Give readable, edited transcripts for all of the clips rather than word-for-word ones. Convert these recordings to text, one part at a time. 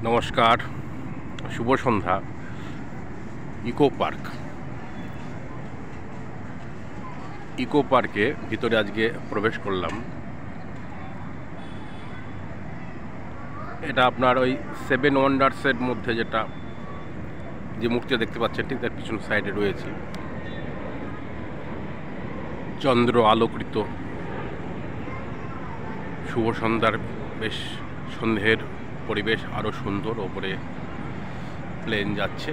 নমস্কার, শুভ সন্ধ্যা। ইকো পার্কে ভিতরে আজকে প্রবেশ করলাম। এটা আপনার ওই 7 ওয়ান্ডার্সের মধ্যে যে মূর্তি দেখতে পাচ্ছেন ঠিক তার পিছন সাইডে রয়েছে। চন্দ্র আলোকৃত শুভ সন্ধ্যার বেশ সন্ধ্যের পরিবেশ আরও সুন্দর। ওপরে প্লেন যাচ্ছে।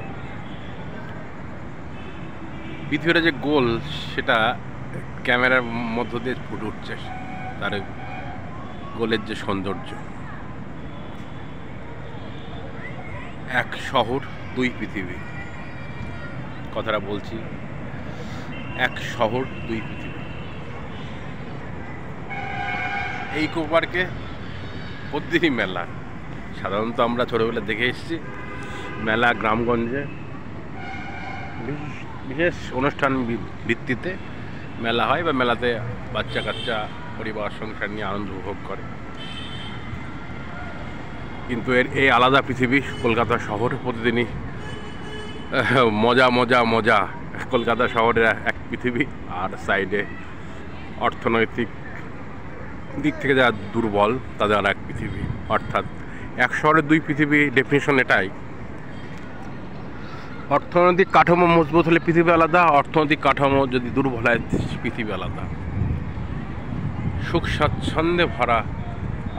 পৃথিবীটা যে গোল সেটা ক্যামেরার মধ্য দিয়ে ফুটে উঠছে, তার গোলের যে সৌন্দর্য। এক শহর দুই পৃথিবী, কথাটা বলছি, এক শহর দুই পৃথিবী। এই ইকো পার্কে প্রতিদিনই মেলা। সাধারণত আমরা ছোটোবেলা দেখে এসেছি মেলা গ্রামগঞ্জে বিশেষ অনুষ্ঠান ভিত্তিতে মেলা হয়, বা মেলাতে বাচ্চা কাচ্চা পরিবার সংসার নিয়ে আনন্দ উপভোগ করে। কিন্তু এই আলাদা পৃথিবী কলকাতা শহর। প্রতিদিনই মজা মজা মজা। কলকাতা শহরের এক পৃথিবী, আর সাইডে অর্থনৈতিক দিক থেকে যারা দুর্বল তাদের আর এক পৃথিবী। অর্থাৎ এক শহরের দুই পৃথিবী ডেফিনেশন এটাই। অর্থনৈতিক কাঠামো মজবুত হলে পৃথিবী আলাদা, অর্থনৈতিক কাঠামো যদি দুর্বল হয় পৃথিবী আলাদা। সুখ স্বাচ্ছন্দ্যে ভরা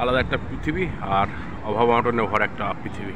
আলাদা একটা পৃথিবী, আর অভাব অনটনে ভরা একটা পৃথিবী।